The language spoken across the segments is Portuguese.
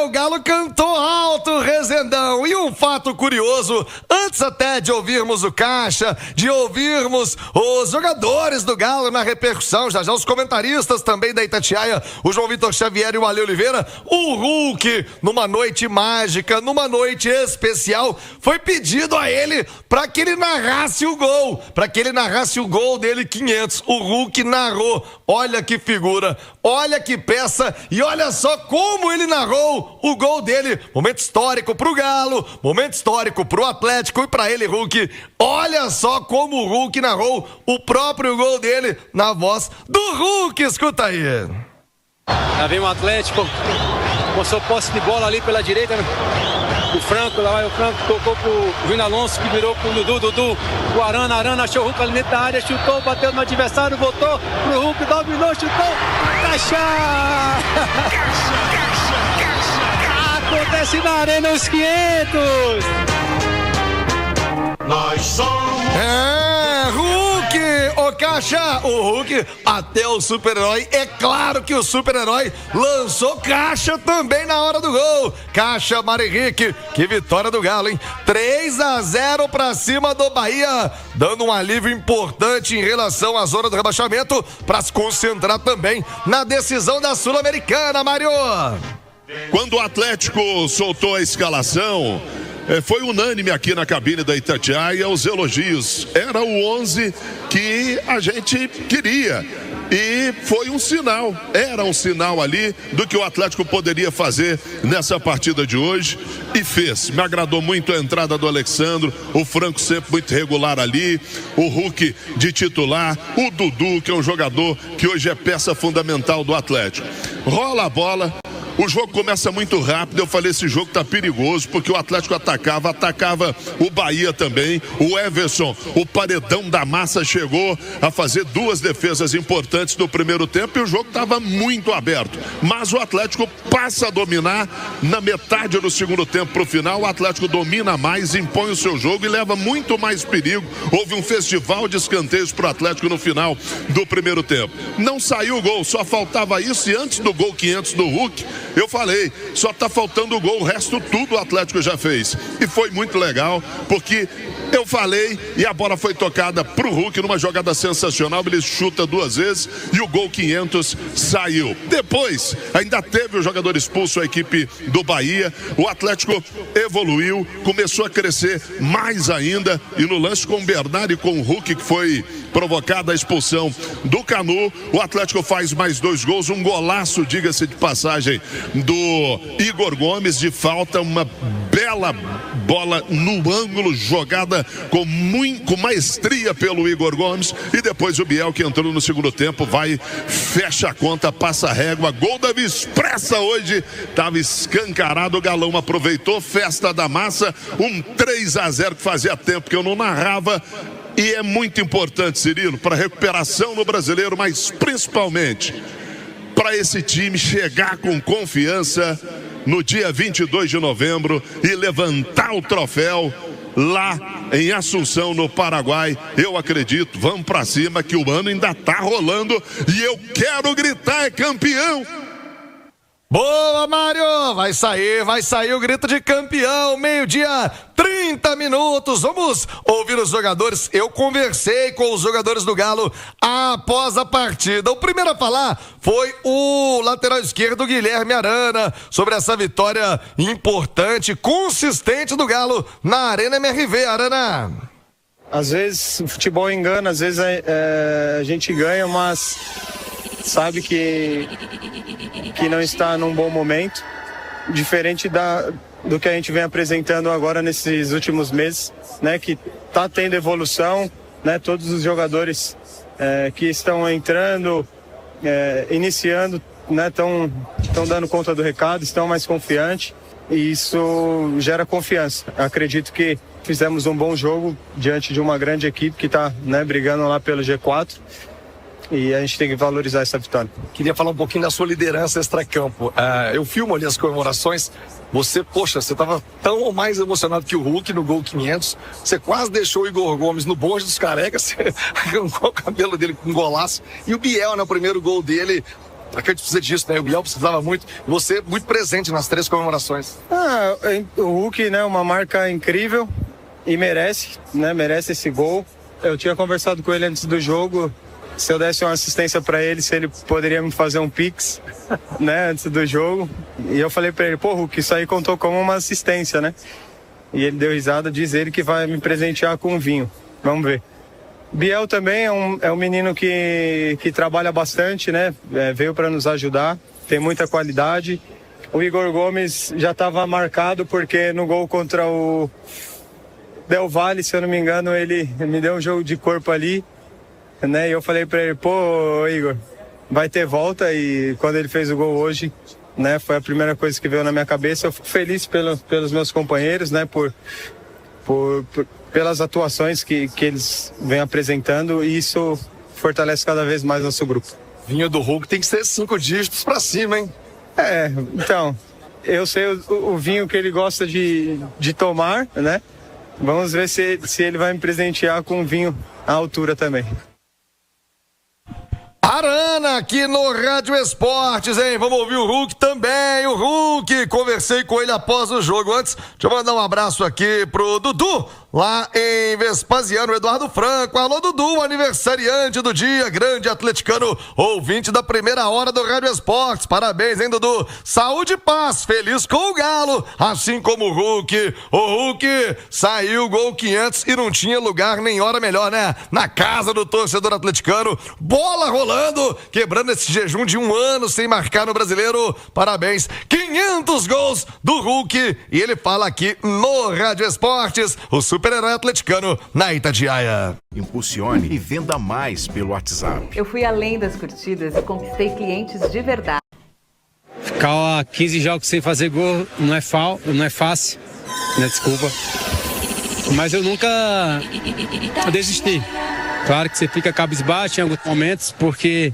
o Galo cantou alto, Rezendão. E um fato curioso, antes até de ouvirmos o Caixa, de ouvirmos os jogadores do Galo na repercussão, já os comentaristas também da Itatiaia, o João Vitor Xavier e o Ale Oliveira, o Hulk, numa noite mágica, numa noite especial, foi pedido a ele para que ele narrasse o gol dele 500. O Hulk narrou. Olha que figura, olha que peça e olha só como ele narrou o gol dele. Momento histórico pro Galo, momento histórico pro Atlético e pra ele, Hulk. Olha só como o Hulk narrou o próprio gol dele na voz do Hulk. Escuta aí. Já vem o Atlético com sua posse de bola ali pela direita, o Franco, lá vai o Franco, tocou pro Vino Alonso, que virou pro Dudu, o Arana achou o Hulk ali dentro da área, chutou, bateu no adversário, voltou pro Hulk, dominou, chutou, Caixa! Acontece na Arena os 500! Nós somos... Hulk, ô Caixa, o Hulk, até o super-herói, é claro que o super-herói lançou Caixa também na hora do gol. Caixa, Mário Henrique, que vitória do Galo, hein? 3-0 pra cima do Bahia, dando um alívio importante em relação à zona do rebaixamento, pra se concentrar também na decisão da Sul-Americana, Mário. Quando o Atlético soltou a escalação, foi unânime aqui na cabine da Itatiaia os elogios. Era o 11 que a gente queria. E foi um sinal, era um sinal ali do que o Atlético poderia fazer nessa partida de hoje e fez. Me agradou muito a entrada do Alexandro, o Franco sempre muito regular ali, o Hulk de titular, o Dudu, que é um jogador que hoje é peça fundamental do Atlético. Rola a bola. O jogo começa muito rápido, eu falei, esse jogo tá perigoso, porque o Atlético atacava o Bahia também, o Everson, o paredão da massa chegou a fazer 2 defesas importantes no primeiro tempo e o jogo estava muito aberto, mas o Atlético passa a dominar na metade do segundo tempo pro final, o Atlético domina mais, impõe o seu jogo e leva muito mais perigo, houve um festival de escanteios pro Atlético no final do primeiro tempo, não saiu o gol, só faltava isso e antes do gol 500 do Hulk, eu falei, só tá faltando o gol, o resto tudo o Atlético já fez. E foi muito legal, porque eu falei e a bola foi tocada pro Hulk numa jogada sensacional, ele chuta 2 vezes e o gol 500 saiu. Depois, ainda teve o jogador expulso, a equipe do Bahia, o Atlético evoluiu, começou a crescer mais ainda e no lance com o Bernardo e com o Hulk, que foi provocada a expulsão do Canu, o Atlético faz mais 2 gols, um golaço, diga-se de passagem, do Igor Gomes de falta, uma bela bola no ângulo, jogada com maestria pelo Igor Gomes e depois o Biel, que entrou no segundo tempo, vai, fecha a conta, passa a régua, gol da Via Expressa hoje, estava escancarado, o Galão aproveitou, festa da massa, um 3-0 que fazia tempo que eu não narrava. E é muito importante, Cirilo, para a recuperação no Brasileiro, mas principalmente para esse time chegar com confiança no dia 22 de novembro e levantar o troféu lá em Assunção, no Paraguai. Eu acredito, vamos para cima que o ano ainda tá rolando e eu quero gritar, é campeão! Boa, Mário! Vai sair o grito de campeão, 12h, 30 minutos. Vamos ouvir os jogadores. Eu conversei com os jogadores do Galo após a partida. O primeiro a falar foi o lateral esquerdo, Guilherme Arana, sobre essa vitória importante, consistente do Galo na Arena MRV. Arana. Às vezes o futebol engana, às vezes a gente ganha, mas sabe que não está num bom momento, diferente do que a gente vem apresentando agora nesses últimos meses, né, que está tendo evolução, né, todos os jogadores que estão entrando, iniciando, né, estão dando conta do recado, estão mais confiantes e isso gera confiança. Acredito que fizemos um bom jogo diante de uma grande equipe que está, né, brigando lá pelo G4. E a gente tem que valorizar essa vitória. Queria falar um pouquinho da sua liderança extracampo. Eu filmo ali as comemorações. Você estava tão ou mais emocionado que o Hulk no gol 500. Você quase deixou o Igor Gomes no bonde dos carecas. Você arrancou o cabelo dele com um golaço. E o Biel, no primeiro gol dele, atacante precisa disso, né? O Biel precisava muito. Você muito presente nas 3 comemorações. O Hulk, né? Uma marca incrível e merece, né? Merece esse gol. Eu tinha conversado com ele antes do jogo. Se eu desse uma assistência para ele, se ele poderia me fazer um pix, né? Antes do jogo. E eu falei para ele, pô, Hulk, isso aí contou como uma assistência, né? E ele deu risada, diz ele que vai me presentear com um vinho. Vamos ver. Biel também é um menino que trabalha bastante, né? Veio para nos ajudar, tem muita qualidade. O Igor Gomes já estava marcado porque no gol contra o Del Valle, se eu não me engano, ele me deu um jogo de corpo ali, né? E eu falei para ele, pô, Igor, vai ter volta. E quando ele fez o gol hoje, né? Foi a primeira coisa que veio na minha cabeça. Eu fico feliz pelos meus companheiros, né? Pelas atuações que eles vêm apresentando, e isso fortalece cada vez mais nosso grupo. Vinho do Hulk tem que ser 5 dígitos pra cima, hein? Então, eu sei o vinho que ele gosta de tomar, né? Vamos ver se ele vai me presentear com um vinho à altura também. Arana aqui no Rádio Esportes, hein? Vamos ouvir o Hulk também. O Hulk, conversei com ele após o jogo. Antes, deixa eu mandar um abraço aqui pro Dudu, lá em Vespasiano, Eduardo Franco. Alô, Dudu, aniversariante do dia, grande atleticano, ouvinte da primeira hora do Rádio Esportes. Parabéns, hein, Dudu? Saúde e paz, feliz com o Galo, assim como o Hulk. O Hulk saiu gol 500 e não tinha lugar nem hora melhor, né? Na casa do torcedor atleticano, bola rolando, quebrando esse jejum de 1 ano sem marcar no Brasileiro. Parabéns, 500 gols do Hulk. E ele fala aqui no Rádio Esportes, o super-herói atleticano na Itatiaia. Impulsione e venda mais pelo WhatsApp. Eu fui além das curtidas e conquistei clientes de verdade. Ficar 15 jogos sem fazer gol não é fácil, né? Desculpa. Mas eu nunca desisti. Claro que você fica cabisbaixo em alguns momentos, porque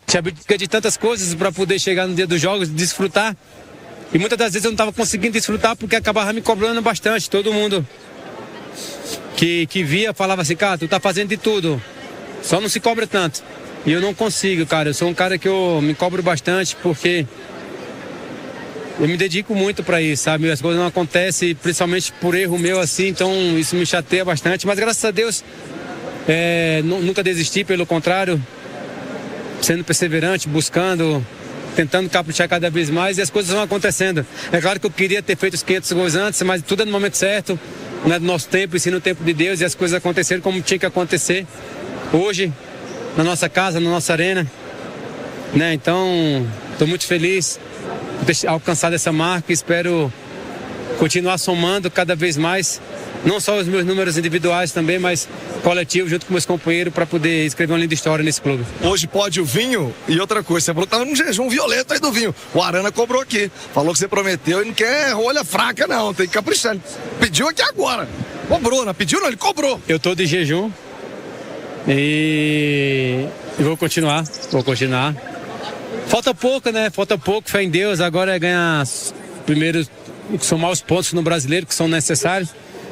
te abdica de tantas coisas para poder chegar no dia dos jogos e desfrutar. E muitas das vezes eu não estava conseguindo desfrutar porque acabava me cobrando bastante. Todo mundo que via falava assim, cara, tu tá fazendo de tudo, só não se cobra tanto. E eu não consigo, cara. Eu sou um cara que eu me cobro bastante porque eu me dedico muito para isso, sabe? As coisas não acontecem, principalmente por erro meu assim, então isso me chateia bastante. Mas graças a Deus, nunca desisti, pelo contrário, sendo perseverante, buscando, tentando caprichar cada vez mais, e as coisas vão acontecendo. É claro que eu queria ter feito os 500 gols antes, mas tudo é no momento certo, não é do nosso tempo, e sim no tempo de Deus, e as coisas aconteceram como tinha que acontecer. Hoje, na nossa casa, na nossa arena, né? Então, estou muito feliz por ter alcançado essa marca e espero continuar somando cada vez mais, não só os meus números individuais também, mas coletivo, junto com meus companheiros, para poder escrever uma linda história nesse clube. Hoje pode o vinho e outra coisa, você falou que estava num jejum violento aí do vinho. O Arana cobrou aqui, falou que você prometeu e não quer rolha fraca não, tem que caprichar. Ele pediu aqui agora, cobrou, não pediu não, ele cobrou. Eu tô de jejum e vou continuar. Falta pouco, né? Falta pouco, fé em Deus, agora é ganhar primeiro, somar os pontos no Brasileiro que são necessários.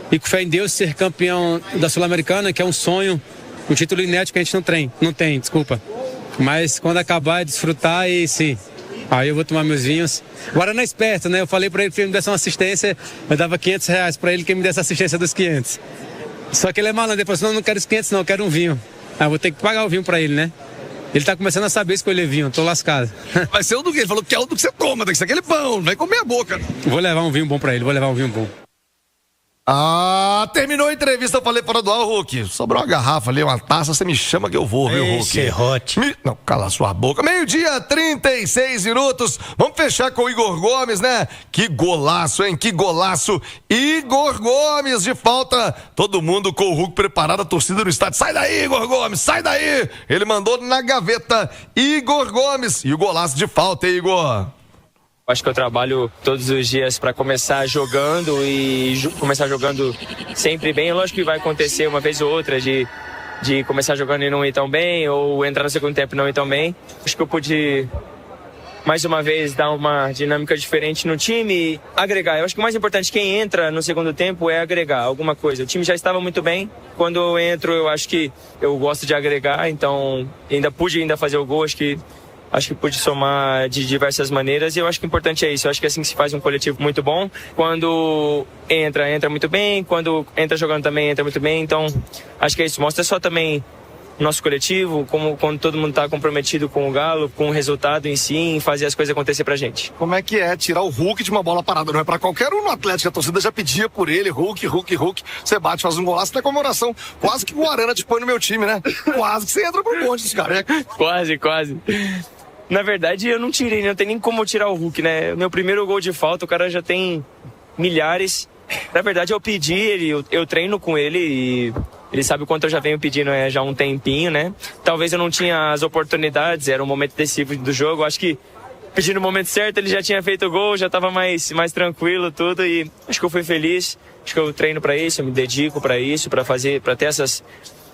E com fé em Deus, ser campeão da Sul-Americana, que é um sonho, um título inédito que a gente não tem, desculpa. Mas quando acabar, é desfrutar e sim, aí eu vou tomar meus vinhos. Agora não é esperto, né? Eu falei pra ele que ele me desse uma assistência, eu dava R$500 pra ele que ele me desse a assistência dos 500. Só que ele é malandro, ele falou assim, não quero os 500 não, eu quero um vinho. Aí eu vou ter que pagar o vinho pra ele, né? Ele tá começando a saber escolher vinho, tô lascado. Vai ser o do que? Ele falou que é o do que você toma, tem que ser aquele pão, não vai comer a boca. Vou levar um vinho bom pra ele, Terminou a entrevista, eu falei fora do ar, Hulk. Sobrou uma garrafa ali, uma taça, você me chama que eu vou, viu, Hulk? Serrote. Não, cala sua boca. 12:36. Vamos fechar com o Igor Gomes, né? Que golaço, hein? Que golaço. Igor Gomes de falta. Todo mundo com o Hulk preparado, a torcida no estádio. Sai daí, Igor Gomes, sai daí. Ele mandou na gaveta Igor Gomes. E o golaço de falta, hein, Igor? Acho que eu trabalho todos os dias para começar jogando e começar jogando sempre bem. Lógico que vai acontecer uma vez ou outra de começar jogando e não ir tão bem, ou entrar no segundo tempo e não ir tão bem. Acho que eu pude, mais uma vez, dar uma dinâmica diferente no time e agregar. Eu acho que o mais importante, quem entra no segundo tempo, é agregar alguma coisa. O time já estava muito bem. Quando eu entro, eu acho que eu gosto de agregar, então ainda pude fazer o gol. Acho que acho que pude somar de diversas maneiras e eu acho que o importante é isso. Eu acho que assim que se faz um coletivo muito bom. Quando entra muito bem, quando entra jogando também entra muito bem. Então, acho que é isso. Mostra só também nosso coletivo, como quando todo mundo está comprometido com o Galo, com o resultado em si, em fazer as coisas acontecer pra gente. Como é que é tirar o Hulk de uma bola parada? Não é pra qualquer um no Atlético, a torcida já pedia por ele, Hulk. Você bate, faz um golaço, tem comemoração. Quase que o Arana te põe no meu time, né? Quase que você entra pro bonde dos carecas. Quase. Na verdade, eu não tirei, não tem nem como tirar o Hulk, né? Meu primeiro gol de falta, o cara já tem milhares. Na verdade, eu pedi, eu treino com ele e ele sabe o quanto eu já venho pedindo já há um tempinho, né? Talvez eu não tinha as oportunidades, era um momento decisivo do jogo. Acho que pedindo no momento certo, ele já tinha feito o gol, já estava mais tranquilo tudo e acho que eu fui feliz. Acho que eu treino para isso, eu me dedico para isso, para ter essas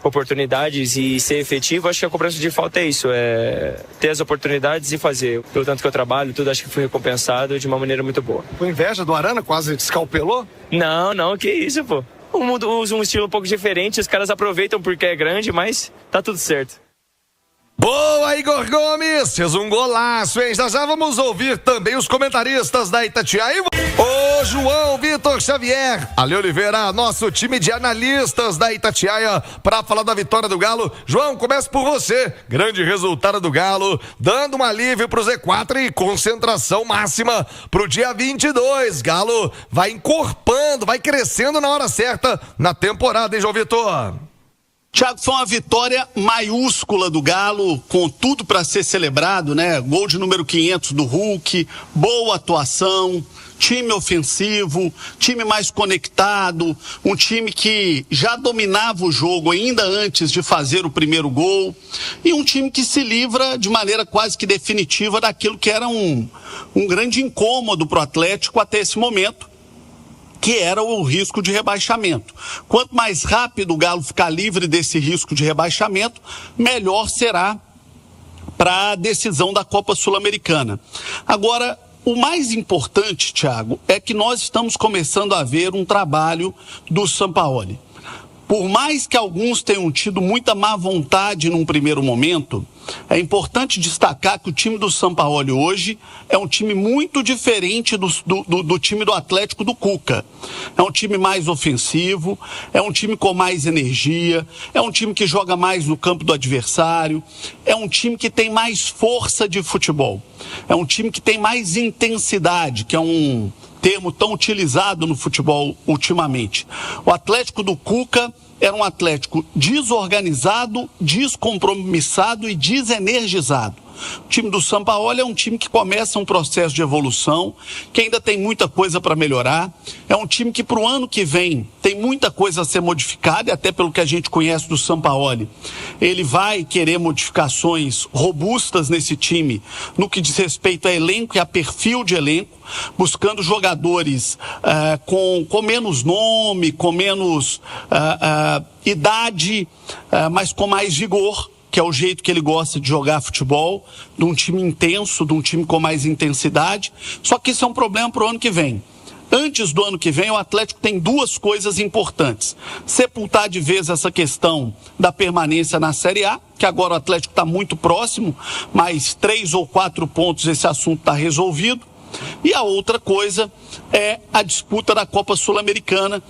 oportunidades e ser efetivo. Acho que a cobrança de falta é isso, é ter as oportunidades e fazer. Pelo tanto que eu trabalho, tudo, acho que fui recompensado de uma maneira muito boa. Foi inveja do Arana? Quase escalpelou? Não, que isso, pô. O mundo usa um estilo um pouco diferente, os caras aproveitam porque é grande, mas tá tudo certo. Boa, Igor Gomes! Fez um golaço, hein? Já vamos ouvir também os comentaristas da Itatiaia. Ô, João Vitor Xavier, Ale Oliveira, nosso time de analistas da Itatiaia, para falar da vitória do Galo. João, começa por você. Grande resultado do Galo, dando um alívio pro Z4 e concentração máxima pro dia 22. Galo vai encorpando, vai crescendo na hora certa na temporada, hein, João Vitor? Thiago, foi uma vitória maiúscula do Galo, com tudo para ser celebrado, né? Gol de número 500 do Hulk, boa atuação, time ofensivo, time mais conectado, um time que já dominava o jogo ainda antes de fazer o primeiro gol e um time que se livra de maneira quase que definitiva daquilo que era um grande incômodo para o Atlético até esse momento, que era o risco de rebaixamento. Quanto mais rápido o Galo ficar livre desse risco de rebaixamento, melhor será para a decisão da Copa Sul-Americana. Agora, o mais importante, Thiago, é que nós estamos começando a ver um trabalho do Sampaoli. Por mais que alguns tenham tido muita má vontade num primeiro momento, é importante destacar que o time do Sampaoli hoje é um time muito diferente do time do Atlético do Cuca. É um time mais ofensivo, é um time com mais energia, é um time que joga mais no campo do adversário, é um time que tem mais força de futebol, é um time que tem mais intensidade, que é um termo tão utilizado no futebol ultimamente. O Atlético do Cuca era um Atlético desorganizado, descompromissado e desenergizado. O time do Sampaoli é um time que começa um processo de evolução, que ainda tem muita coisa para melhorar. É um time que para o ano que vem tem muita coisa a ser modificada, e até pelo que a gente conhece do Sampaoli, ele vai querer modificações robustas nesse time, no que diz respeito a elenco e a perfil de elenco, buscando jogadores com menos nome, com menos idade, mas com mais vigor, que é o jeito que ele gosta de jogar futebol, de um time intenso, de um time com mais intensidade. Só que isso é um problema para o ano que vem. Antes do ano que vem, o Atlético tem duas coisas importantes. Sepultar de vez essa questão da permanência na Série A, que agora o Atlético está muito próximo, mas 3 ou 4 pontos esse assunto está resolvido. E a outra coisa é a disputa da Copa Sul-Americana,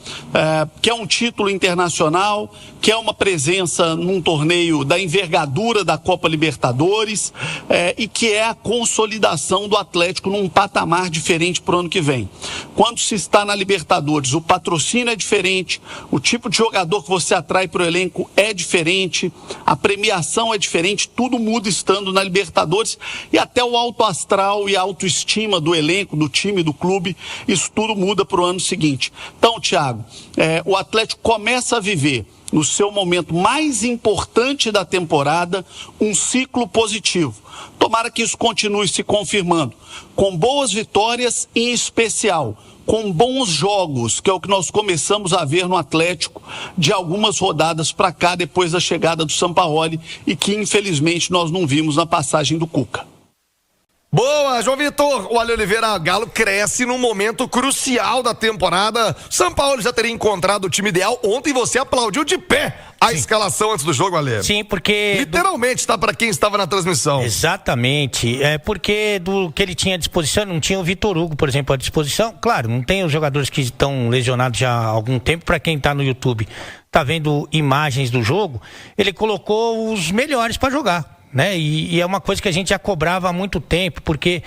que é um título internacional, que é uma presença num torneio da envergadura da Copa Libertadores, e que é a consolidação do Atlético num patamar diferente para o ano que vem. Quando se está na Libertadores, o patrocínio é diferente, o tipo de jogador que você atrai para o elenco é diferente, a premiação é diferente, tudo muda estando na Libertadores, e até o alto astral e a autoestima do elenco, do time, do clube, isso tudo muda para o ano seguinte. Então, Thiago, o Atlético começa a viver, no seu momento mais importante da temporada, um ciclo positivo. Tomara que isso continue se confirmando, com boas vitórias e, em especial, com bons jogos, que é o que nós começamos a ver no Atlético de algumas rodadas para cá, depois da chegada do Sampaoli, e que, infelizmente, nós não vimos na passagem do Cuca. Boa, João Vitor. O Ale Oliveira, Galo cresce num momento crucial da temporada. São Paulo já teria encontrado o time ideal. Ontem você aplaudiu de pé a escalação antes do jogo, Ale. Sim, porque... Literalmente, tá, para quem estava na transmissão. Exatamente. É porque do que ele tinha à disposição, não tinha o Vitor Hugo, por exemplo, à disposição. Claro, não tem os jogadores que estão lesionados já há algum tempo. Para quem tá no YouTube, tá vendo imagens do jogo, ele colocou os melhores para jogar. Né? E é uma coisa que a gente já cobrava há muito tempo, porque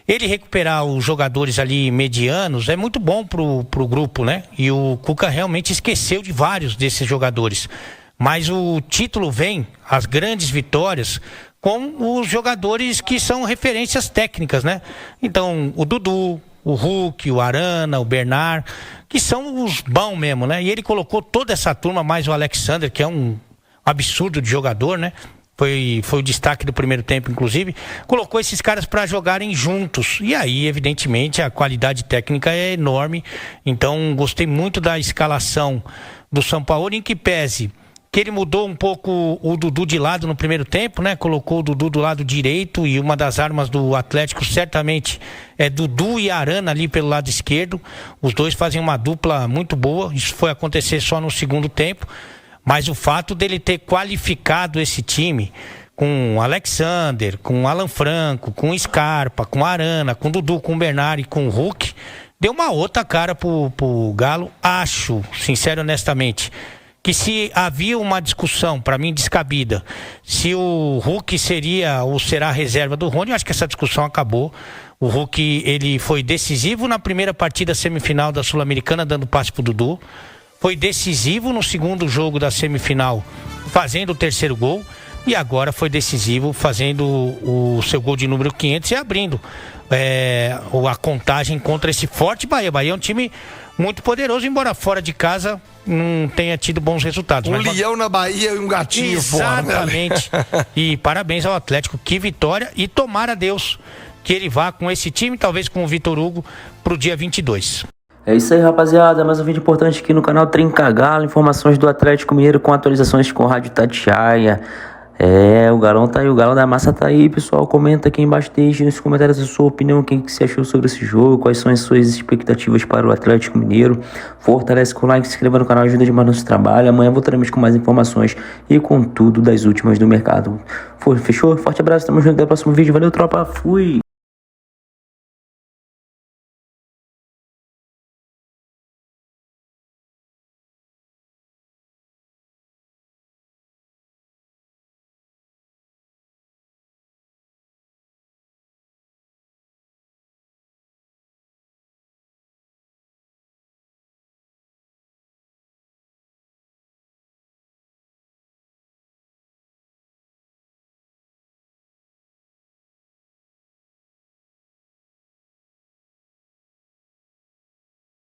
ele recuperar os jogadores ali medianos é muito bom pro grupo, né? E o Cuca realmente esqueceu de vários desses jogadores. Mas o título vem, as grandes vitórias, com os jogadores que são referências técnicas, né? Então, o Dudu, o Hulk, o Arana, o Bernard, que são os bons mesmo, né? E ele colocou toda essa turma, mais o Alexander, que é um absurdo de jogador, né? Foi o destaque do primeiro tempo, inclusive, colocou esses caras para jogarem juntos. E aí, evidentemente, a qualidade técnica é enorme. Então, gostei muito da escalação do Sampaoli, em que pese que ele mudou um pouco o Dudu de lado no primeiro tempo, né? Colocou o Dudu do lado direito e uma das armas do Atlético certamente é Dudu e Arana ali pelo lado esquerdo. Os dois fazem uma dupla muito boa. Isso foi acontecer só no segundo tempo. Mas o fato dele ter qualificado esse time com Alexander, com Alan Franco, com Scarpa, com Arana, com Dudu, com Bernard e com Hulk, deu uma outra cara pro Galo. Acho, sincero e honestamente, que se havia uma discussão, para mim, descabida, se o Hulk seria ou será a reserva do Rony, eu acho que essa discussão acabou. O Hulk, ele foi decisivo na primeira partida semifinal da Sul-Americana, dando passe pro Dudu. Foi decisivo no segundo jogo da semifinal, fazendo o terceiro gol. E agora foi decisivo, fazendo o seu gol de número 500 e abrindo a contagem contra esse forte Bahia. Bahia é um time muito poderoso, embora fora de casa não tenha tido bons resultados. Um leão na Bahia e um gatinho fora. Exatamente. E parabéns ao Atlético, que vitória. E tomara a Deus que ele vá com esse time, talvez com o Vitor Hugo, pro dia 22. É isso aí, rapaziada, mais um vídeo importante aqui no canal Trinca Galo, informações do Atlético Mineiro com atualizações com Rádio Itatiaia. O Galão tá aí, o Galão da Massa tá aí, pessoal, comenta aqui embaixo, deixe nos comentários a sua opinião, o que você achou sobre esse jogo, quais são as suas expectativas para o Atlético Mineiro. Fortalece com o like, se inscreva no canal, ajuda demais no nosso trabalho. Amanhã voltaremos com mais informações e com tudo das últimas do mercado. Fechou? Forte abraço, tamo junto, até o próximo vídeo, valeu tropa, fui!